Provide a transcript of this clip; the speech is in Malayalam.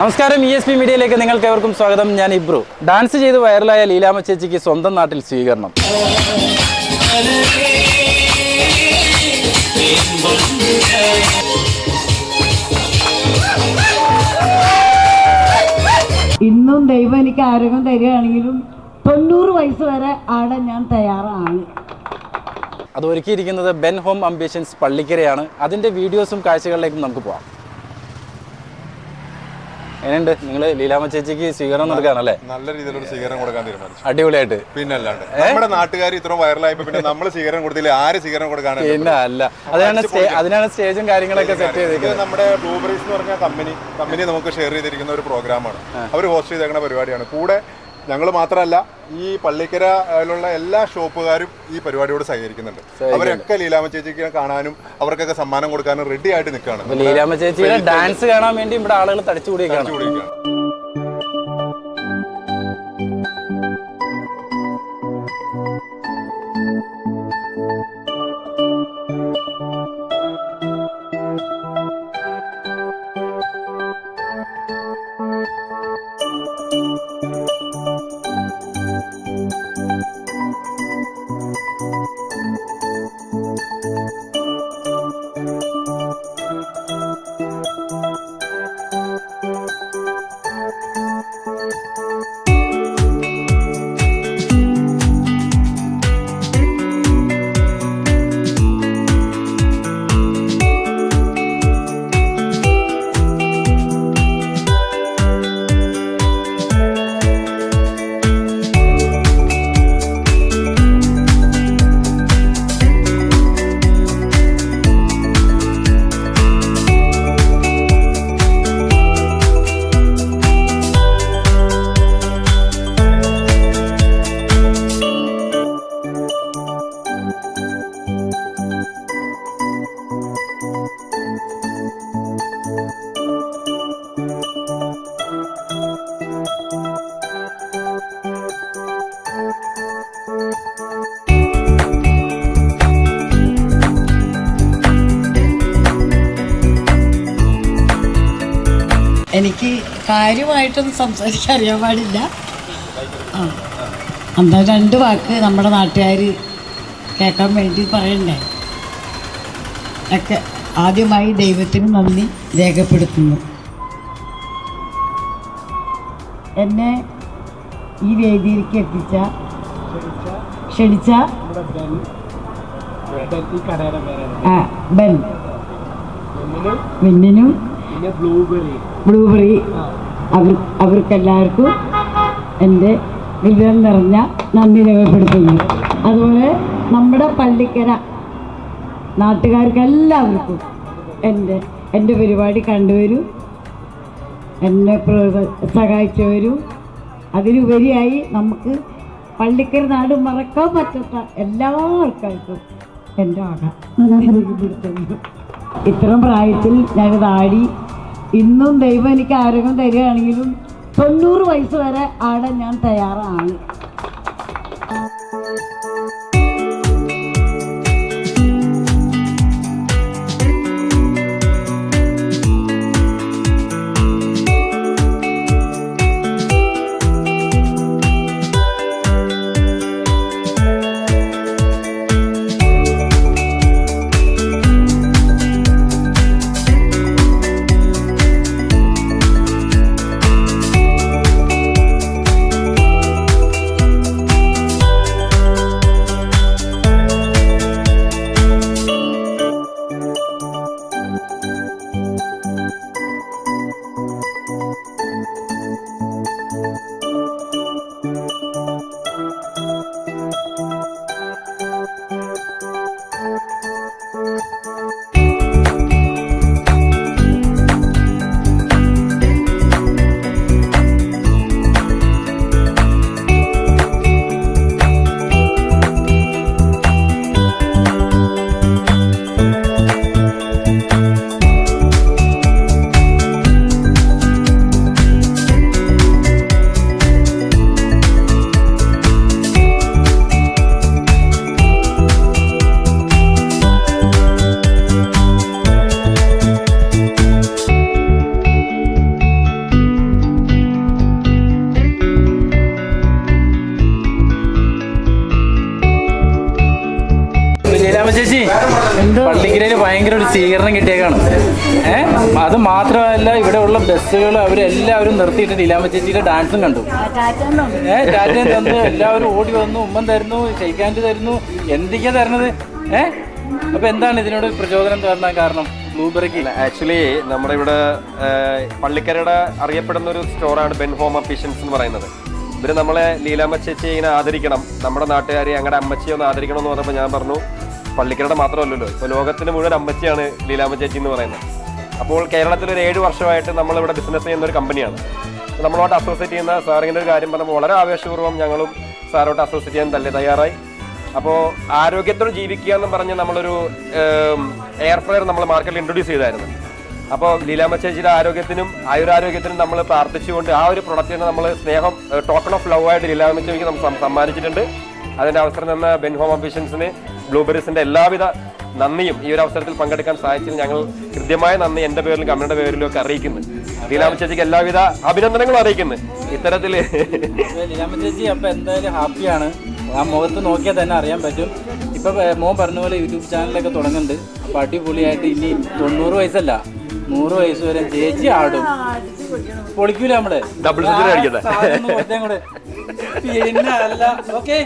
നമസ്കാരം ESP മീഡിയയിലേക്ക് നിങ്ങൾക്ക് ഏവർക്കും സ്വാഗതം. ഞാൻ ഇബ്രു. ഡാൻസ് ചെയ്ത് വൈറലായ ലീലാമ്മ ചേച്ചിക്ക് സ്വന്തം നാട്ടിൽ സ്വീകരണം. ഇന്നും ദൈവം എനിക്ക് ആരോഗ്യം തരികയാണെങ്കിലും 90 വയസ്സ് വരെ ആടാൻ ഞാൻ തയ്യാറാണ്. അത് ഒരുക്കിയിരിക്കുന്നത് ബെൻ ഹോം അംബിഷൻസ് പള്ളിക്കരയാണ്. അതിൻ്റെ വീഡിയോസും കാഴ്ചകളിലേക്കും നമുക്ക് പോകാം. എങ്ങനെയുണ്ട്? നിങ്ങൾ ലീലാമ്മ ചേച്ചിക്ക് സ്വീകരണം നൽകാനല്ലേ? നല്ല രീതിയിലൊരു സ്വീകരണം കൊടുക്കാൻ തീരുമാനിച്ചു. അടിപൊളിയായിട്ട്. പിന്നെ അല്ലാണ്ട് നമ്മുടെ നാട്ടുകാർ ഇത്ര വൈറലായപ്പോ പിന്നെ നമ്മൾ സ്വീകരണം കൊടുത്തില്ല, ആര് സ്വീകരണം കൊടുക്കാണ്? പിന്നെ അല്ല, അതിനാണ് സ്റ്റേജും കാര്യങ്ങളൊക്കെ സെറ്റ് ചെയ്തിരിക്കുന്നത്. നമ്മുടെ ബ്ലൂബെറീസ് എന്ന് പറഞ്ഞ കമ്പനി നമുക്ക് ഷെയർ ചെയ്തിരിക്കുന്ന ഒരു പ്രോഗ്രാമാണ്. അവർ ഹോസ്റ്റ് ചെയ്തേക്കുന്ന പരിപാടിയാണ്. കൂടെ ഞങ്ങൾ മാത്രമല്ല, ഈ പള്ളിക്കരയിലുള്ള എല്ലാ ഷോപ്പുകാരും ഈ പരിപാടിയോട് സഹകരിക്കുന്നുണ്ട്. അവരൊക്കെ ലീലാമ്മ ചേച്ചിക്ക് കാണാനും അവർക്കൊക്കെ സമ്മാനം കൊടുക്കാനും റെഡി ആയിട്ട് നിൽക്കുകയാണ്. ലീലാമ്മ ചേച്ചിയുടെ ഡാൻസ് കാണാൻ വേണ്ടി ഇവിടെ ആളുകൾ തടിച്ചുകൂടിയൊക്കെയാണ്. എനിക്ക് കാര്യമായിട്ടൊന്നും സംസാരിക്കാൻ അറിയാൻ പാടില്ല. എന്താ 2 വാക്ക് നമ്മുടെ നാട്ടുകാർ കേൾക്കാൻ വേണ്ടി പറയണ്ടേ. ഒക്കെ ആദ്യമായി ദൈവത്തിന് നന്ദി രേഖപ്പെടുത്തുന്നു. എന്നെ ഈ വേദിയിലേക്ക് ക്ഷണിച്ച ബെന്നിനും ബ്ലൂബെറി അവർക്കെല്ലാവർക്കും എൻ്റെ ഹൃദയം നിറഞ്ഞ നന്ദി രേഖപ്പെടുത്തുന്നു. അതുപോലെ നമ്മുടെ പള്ളിക്കര നാട്ടുകാർക്കെല്ലാവർക്കും എൻ്റെ പരിപാടി കണ്ടുവരും, എന്നെ സഹായിച്ചവരും, അതിലുപരിയായി നമുക്ക് പള്ളിക്കര നാട് മറക്കാൻ പറ്റാത്ത എല്ലാ ആൾക്കാർക്കും എൻ്റെ രേഖപ്പെടുത്തുന്നു. ഇത്രയും പ്രായത്തിൽ ഞാനിത് ആടി. ഇന്നും ദൈവം എനിക്ക് ആരോഗ്യം തരികയാണെങ്കിലും 90 വയസ്സ് വരെ ആടാൻ ഞാൻ തയ്യാറാണ്. ചേച്ചി പള്ളിക്കരയിൽ ഭയങ്കര ഒരു സ്വീകരണം കിട്ടിയേക്കാണ്. അത് മാത്രമല്ല ഇവിടെ ഉള്ള ബസ്സുകൾ അവരെല്ലാവരും നിർത്തിയിട്ട് ലീലാമ്മ ചേച്ചിയുടെ ഡാൻസും കണ്ടു. ടാറ്റയും തന്നു, എല്ലാവരും ഓടി വന്നു, ഉമ്മൻ തരുന്നു, ഷെയ്ക്കാൻഡ് തരുന്നു, എന്തൊക്കെയാ തരുന്നത്. അപ്പൊ എന്താണ് ഇതിനോട് പ്രചോദനം തോന്നാൻ കാരണം? ബ്ലൂബെറിക്ക് ആക്ച്വലി നമ്മുടെ ഇവിടെ പള്ളിക്കരയുടെ അറിയപ്പെടുന്ന ഒരു സ്റ്റോറാണ് ബെൻ ഹോം അംബിഷൻസ് എന്ന് പറയുന്നത്. ഇവര് നമ്മളെ ലീലാമ്മ ചേച്ചിയെ ഇങ്ങനെ ആദരിക്കണം, നമ്മുടെ നാട്ടുകാരെ ഞങ്ങളുടെ അമ്മച്ചിയെ ഒന്ന് ആദരിക്കണം എന്ന് പറഞ്ഞപ്പോൾ ഞാൻ പറഞ്ഞു പള്ളിക്കരയുടെ മാത്രമല്ലല്ലോ, ഇപ്പോൾ ലോകത്തിന് മുഴുവൻ അമ്മച്ചിയാണ് ലീലാമ്മ ചേച്ചി എന്ന് പറയുന്നത്. അപ്പോൾ കേരളത്തിൽ ഒരു 7 വർഷമായിട്ട് നമ്മളിവിടെ ബിസിനസ് ചെയ്യുന്ന ഒരു കമ്പനിയാണ്. നമ്മളോട്ട് അസോസിയേറ്റ് ചെയ്യുന്ന സാറിങ്ങനെ ഒരു കാര്യം പറഞ്ഞപ്പോൾ വളരെ ആവേശപൂർവ്വം ഞങ്ങളും സാറോട്ട് അസോസിയേറ്റ് ചെയ്യാൻ തയ്യാറായി. അപ്പോൾ ആരോഗ്യത്തോടെ ജീവിക്കുക എന്ന് പറഞ്ഞ് നമ്മളൊരു എയർ ഫ്രയർ നമ്മൾ മാർക്കറ്റിൽ ഇൻട്രൊഡ്യൂസ് ചെയ്തായിരുന്നു. അപ്പോൾ ലീലാമ്മ ചേച്ചിയുടെ ആരോഗ്യത്തിനും ആയുരാരോഗ്യത്തിനും നമ്മൾ പ്രാർത്ഥിച്ചുകൊണ്ട് ആ ഒരു പ്രൊഡക്റ്റിന് നമ്മൾ സ്നേഹം ടോക്കൺ ഓഫ് ലവ് ആയിട്ട് ലീലാമ്മ ചേച്ചിക്ക് നമ്മൾ സമ്മാനിച്ചിട്ടുണ്ട്. അതിൻ്റെ അവസരം തന്ന ബെൻ ഹോം അംബിഷൻസിന് ബ്ലൂബെറീസിൻ്റെ എല്ലാവിധ നന്ദിയും ഈ ഒരു അവസരത്തിൽ പങ്കെടുക്കാൻ സാധിച്ചതിൽ ഞങ്ങൾ കൃത്യമായ നന്ദി എൻ്റെ പേരിലും കമ്പനിയുടെ പേരിലും ഒക്കെ അറിയിക്കുന്നു. ലീലാമ്മ ചേച്ചിക്ക് എല്ലാവിധ അഭിനന്ദനങ്ങളും അറിയിക്കുന്നു. ഇത്തരത്തിൽ ലീലാമ്മ ചേച്ചി അപ്പം എന്തായാലും ഹാപ്പിയാണ്. ആ മുഖത്ത് നോക്കിയാൽ തന്നെ അറിയാൻ പറ്റും. ഇപ്പം മോൻ പറഞ്ഞ പോലെ യൂട്യൂബ് ചാനലൊക്കെ തുടങ്ങുന്നുണ്ട്. അപ്പം അടിപൊളിയായിട്ട് ഇനി 90 വയസ്സല്ല 100 വയസ്സ് വരെ ചേച്ചി ആടും. പൊളിക്കൂല നമ്മള് ഡബിൾ സെഞ്ചുറി അടിക്കട്ടെ. പിന്നെ അല്ല. ഓക്കെ.